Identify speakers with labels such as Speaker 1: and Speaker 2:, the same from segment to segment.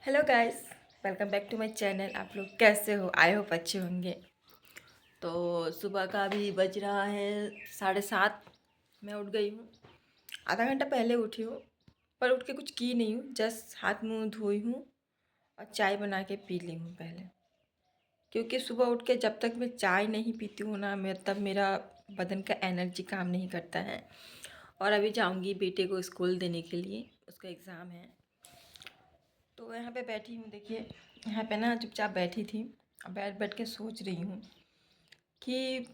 Speaker 1: Hello guys, welcome back to my channel. आप लोग कैसे हो? आई होप अच्छे होंगे। तो सुबह का अभी बज रहा है 7:30। मैं उठ गई हूँ, आधा घंटा पहले उठी हूँ, पर उठ के कुछ की नहीं हूँ। जस्ट हाथ मुंह धोई हूँ और चाय बना के पी ली हूँ पहले। क्योंकि सुबह उठ के जब तक मैं चाय नहीं पीती हूँ ना, तब मेरा बदन का एनर्जी काम नहीं करता है। और अभी जाऊँगी बेटे को स्कूल देने के लिए, उसका एग्ज़ाम है। तो यहाँ पे बैठी हूँ, देखिए यहाँ पे ना चुपचाप बैठी थी। अब बैठ बैठ के सोच रही हूँ कि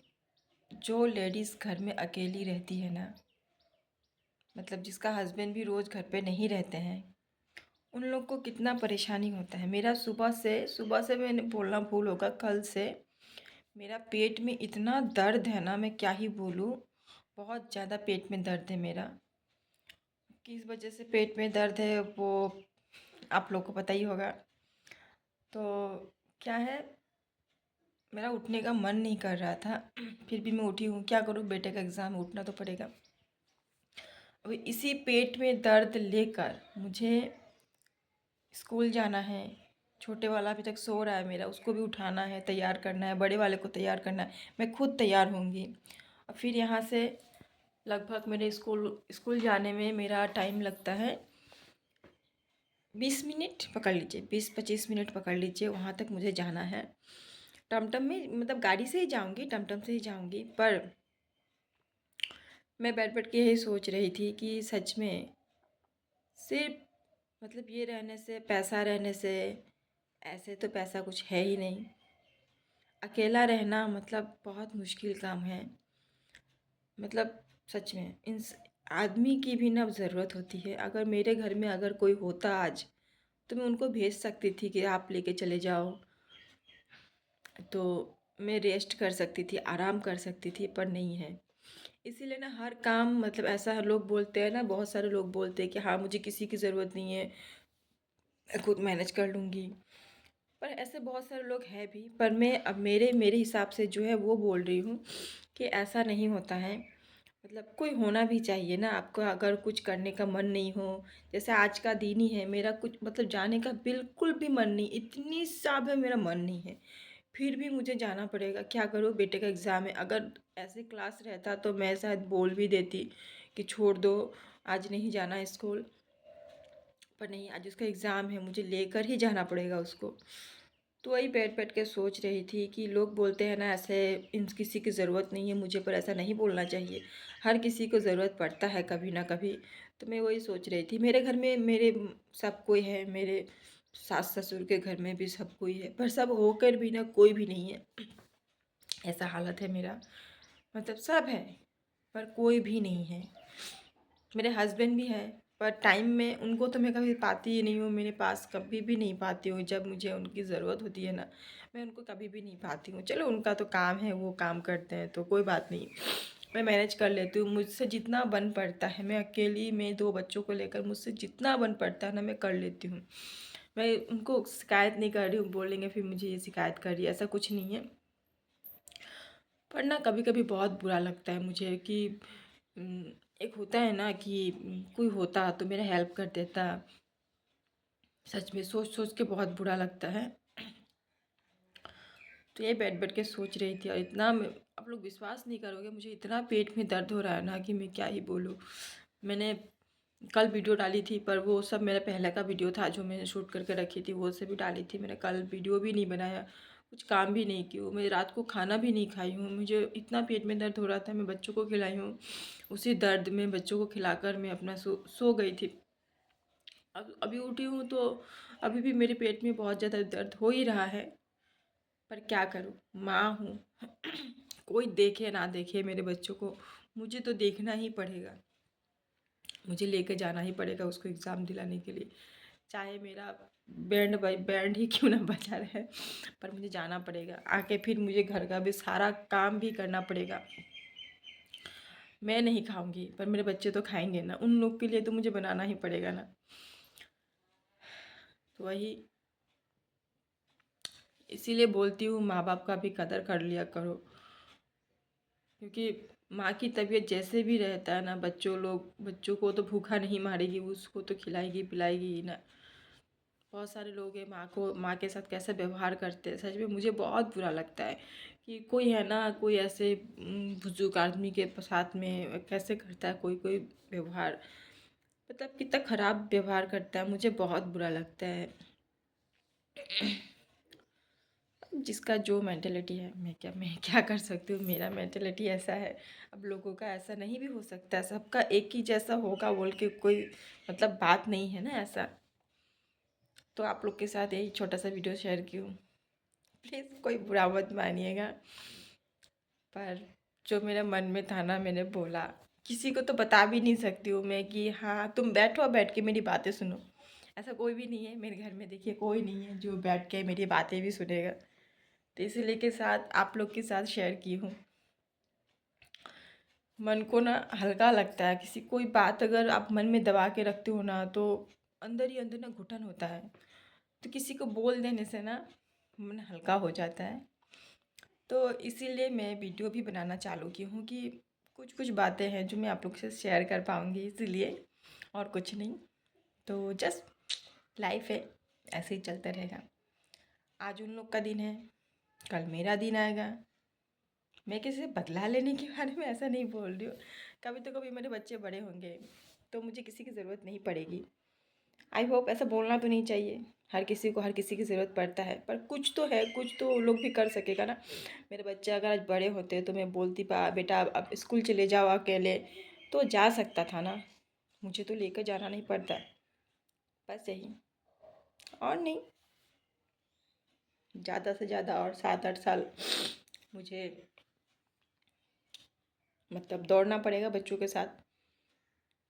Speaker 1: जो लेडीज़ घर में अकेली रहती है ना, मतलब जिसका हस्बैंड भी रोज़ घर पे नहीं रहते हैं, उन लोग को कितना परेशानी होता है। मेरा सुबह से मैंने बोलना भूल होगा, कल से मेरा पेट में इतना दर्द है ना, मैं क्या ही बोलूँ। बहुत ज़्यादा पेट में दर्द है मेरा। किस वजह से पेट में दर्द है वो आप लोग को पता ही होगा। तो क्या है, मेरा उठने का मन नहीं कर रहा था, फिर भी मैं उठी हूँ। क्या करूँ, बेटे का एग्ज़ाम, उठना तो पड़ेगा। अभी इसी पेट में दर्द लेकर मुझे स्कूल जाना है। छोटे वाला अभी तक सो रहा है मेरा, उसको भी उठाना है, तैयार करना है। बड़े वाले को तैयार करना है, मैं खुद तैयार होंगी। और फिर यहाँ से लगभग मेरे स्कूल स्कूल जाने में मेरा टाइम लगता है 20 मिनट पकड़ लीजिए, 20-25 मिनट पकड़ लीजिए। वहाँ तक मुझे जाना है टमटम में, मतलब गाड़ी से ही जाऊँगी, टमटम से ही जाऊँगी। पर मैं बैठ बैठ के यही सोच रही थी कि सच में सिर्फ मतलब ये रहने से, पैसा रहने से, ऐसे तो पैसा कुछ है ही नहीं। अकेला रहना मतलब बहुत मुश्किल काम है। मतलब सच में आदमी की भी ना ज़रूरत होती है। अगर मेरे घर में अगर कोई होता आज, तो मैं उनको भेज सकती थी कि आप लेके चले जाओ, तो मैं रेस्ट कर सकती थी, आराम कर सकती थी, पर नहीं है। इसीलिए ना हर काम, मतलब ऐसा लोग बोलते हैं ना, बहुत सारे लोग बोलते हैं कि हाँ मुझे किसी की ज़रूरत नहीं है, मैं खुद मैनेज कर लूँगी। पर ऐसे बहुत सारे लोग हैं भी, पर मैं अब मेरे मेरे हिसाब से जो है वो बोल रही हूँ कि ऐसा नहीं होता है। मतलब कोई होना भी चाहिए ना, आपको अगर कुछ करने का मन नहीं हो। जैसे आज का दिन ही है, मेरा कुछ मतलब जाने का बिल्कुल भी मन नहीं, इतनी सा भी मेरा मन नहीं है, फिर भी मुझे जाना पड़ेगा। क्या करूँ, बेटे का एग्ज़ाम है। अगर ऐसे क्लास रहता तो मैं शायद बोल भी देती कि छोड़ दो, आज नहीं जाना स्कूल। पर नहीं, आज उसका एग्ज़ाम है, मुझे लेकर ही जाना पड़ेगा उसको। तो वही बैठ बैठ के सोच रही थी कि लोग बोलते हैं ना ऐसे, इन किसी की ज़रूरत नहीं है मुझे, पर ऐसा नहीं बोलना चाहिए। हर किसी को ज़रूरत पड़ता है कभी ना कभी। तो मैं वही सोच रही थी, मेरे घर में मेरे सब कोई है, मेरे सास ससुर के घर में भी सब कोई है, पर सब होकर भी ना कोई भी नहीं है। ऐसा हालत है मेरा। मतलब सब है, पर कोई भी नहीं है। मेरे हस्बैंड भी हैं, पर टाइम में उनको तो मैं कभी पाती ही नहीं हूँ, मेरे पास कभी भी नहीं पाती हूँ। जब मुझे उनकी ज़रूरत होती है ना, मैं उनको कभी भी नहीं पाती हूँ। चलो उनका तो काम है, वो काम करते हैं तो कोई बात नहीं, मैं मैनेज कर लेती हूँ। मुझसे जितना बन पड़ता है, मैं अकेली में 2 बच्चों को लेकर मुझसे जितना बन पड़ता है ना, मैं कर लेती हूँ। मैं उनको शिकायत नहीं कर रही हूँ, बोलेंगे फिर मुझे ये शिकायत कर रही है, ऐसा कुछ नहीं है। पर ना कभी कभी बहुत बुरा लगता है मुझे कि उम, एक होता है ना कि कोई होता तो मेरा हेल्प कर देता। सच में सोच सोच के बहुत बुरा लगता है। तो ये बैठ बैठ के सोच रही थी, और इतना आप लोग विश्वास नहीं करोगे, मुझे इतना पेट में दर्द हो रहा है ना कि मैं क्या ही बोलूँ। मैंने कल वीडियो डाली थी, पर वो सब मेरा पहले का वीडियो था जो मैंने शूट करके रखी थी, वो से भी डाली थी मैंने। कल वीडियो भी नहीं बनाया, कुछ काम भी नहीं की हूँ मैं, रात को खाना भी नहीं खाई हूँ। मुझे इतना पेट में दर्द हो रहा था, मैं बच्चों को खिलाई हूँ। उसी दर्द में बच्चों को खिलाकर मैं अपना सो गई थी। अब अभी उठी हूँ तो अभी भी मेरे पेट में बहुत ज़्यादा दर्द हो ही रहा है। पर क्या करूँ, माँ हूँ। कोई देखे ना देखे मेरे बच्चों को, मुझे तो देखना ही पड़ेगा। मुझे लेकर जाना ही पड़ेगा उसको एग्ज़ाम दिलाने के लिए, चाहे मेरा बैंड ही क्यों ना बजा रहे, पर मुझे जाना पड़ेगा। आके फिर मुझे घर का भी सारा काम भी करना पड़ेगा। मैं नहीं खाऊंगी, पर मेरे बच्चे तो खाएंगे ना, उन लोग के लिए तो मुझे बनाना ही पड़ेगा ना। तो वही, इसीलिए बोलती हूँ माँ बाप का भी कदर कर लिया करो। क्योंकि माँ की तबीयत जैसे भी रहता है ना, बच्चों को तो भूखा नहीं मारेगी, उसको तो खिलाएगी पिलाएगी ही ना। बहुत सारे लोग हैं माँ के साथ कैसे व्यवहार करते हैं, सच में मुझे बहुत बुरा लगता है कि कोई है ना, कोई ऐसे बुजुर्ग आदमी के साथ में कैसे करता है कोई कोई व्यवहार, मतलब कितना खराब व्यवहार करता है, मुझे बहुत बुरा लगता है। जिसका जो मेंटेलिटी है, मैं क्या कर सकती हूँ, मेरा मेंटेलिटी ऐसा है। अब लोगों का ऐसा नहीं भी हो सकता है, सबका एक ही जैसा होगा बोल के कोई मतलब बात नहीं है ना ऐसा। तो आप लोग के साथ यही छोटा सा वीडियो शेयर की हूँ, प्लीज़ कोई बुरा मत मानिएगा। पर जो मेरे मन में था ना, मैंने बोला, किसी को तो बता भी नहीं सकती हूँ मैं कि हाँ तुम बैठो बैठ के मेरी बातें सुनो। ऐसा कोई भी नहीं है मेरे घर में, देखिए कोई नहीं है जो बैठ के मेरी बातें भी सुनेगा, तो इसीलिए के साथ आप लोग के साथ शेयर की हूँ। मन को ना हल्का लगता है, किसी कोई बात अगर आप मन में दबा के रखते हो ना, तो अंदर ही अंदर ना घुटन होता है, तो किसी को बोल देने से ना मन हल्का हो जाता है। तो इसीलिए मैं वीडियो भी बनाना चालू की हूँ कि कुछ कुछ बातें हैं जो मैं आप लोग से शेयर कर पाऊँगी, इसीलिए, और कुछ नहीं। तो जस्ट लाइफ है, ऐसे ही चलता रहेगा। आज उन लोग का दिन है, कल मेरा दिन आएगा। मैं किसी से बदला लेने के बारे में ऐसा नहीं बोल रही हूँ, कभी तो कभी मेरे बच्चे बड़े होंगे तो मुझे किसी की ज़रूरत नहीं पड़ेगी। आई होप, ऐसा बोलना तो नहीं चाहिए, हर किसी को हर किसी की ज़रूरत पड़ता है, पर कुछ तो है, कुछ तो लोग भी कर सकेगा ना। मेरे बच्चे अगर आज बड़े होते तो मैं बोलती बेटा अब स्कूल चले जाओ अकेले, तो जा सकता था ना, मुझे तो लेकर जाना नहीं पड़ता। बस यही, और नहीं, ज़्यादा से ज़्यादा और 7-8 साल मुझे मतलब दौड़ना पड़ेगा बच्चों के साथ।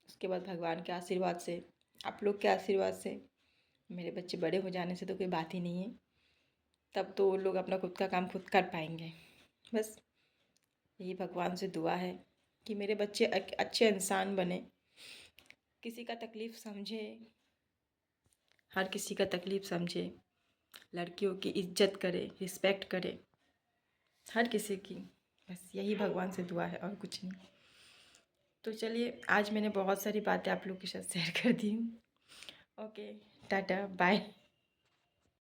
Speaker 1: उसके बाद भगवान के आशीर्वाद से, आप लोग के आशीर्वाद से, मेरे बच्चे बड़े हो जाने से तो कोई बात ही नहीं है, तब तो वो लोग अपना खुद का काम खुद कर पाएंगे। बस यही भगवान से दुआ है कि मेरे बच्चे अच्छे इंसान बने, किसी का तकलीफ़ समझे, हर किसी का तकलीफ़ समझे, लड़कियों की इज्जत करे, रिस्पेक्ट करे, हर किसी की। बस यही भगवान से दुआ है और कुछ नहीं। तो चलिए, आज मैंने बहुत सारी बातें आप लोग के साथ शेयर कर दी हूँ। Okay, tata bye.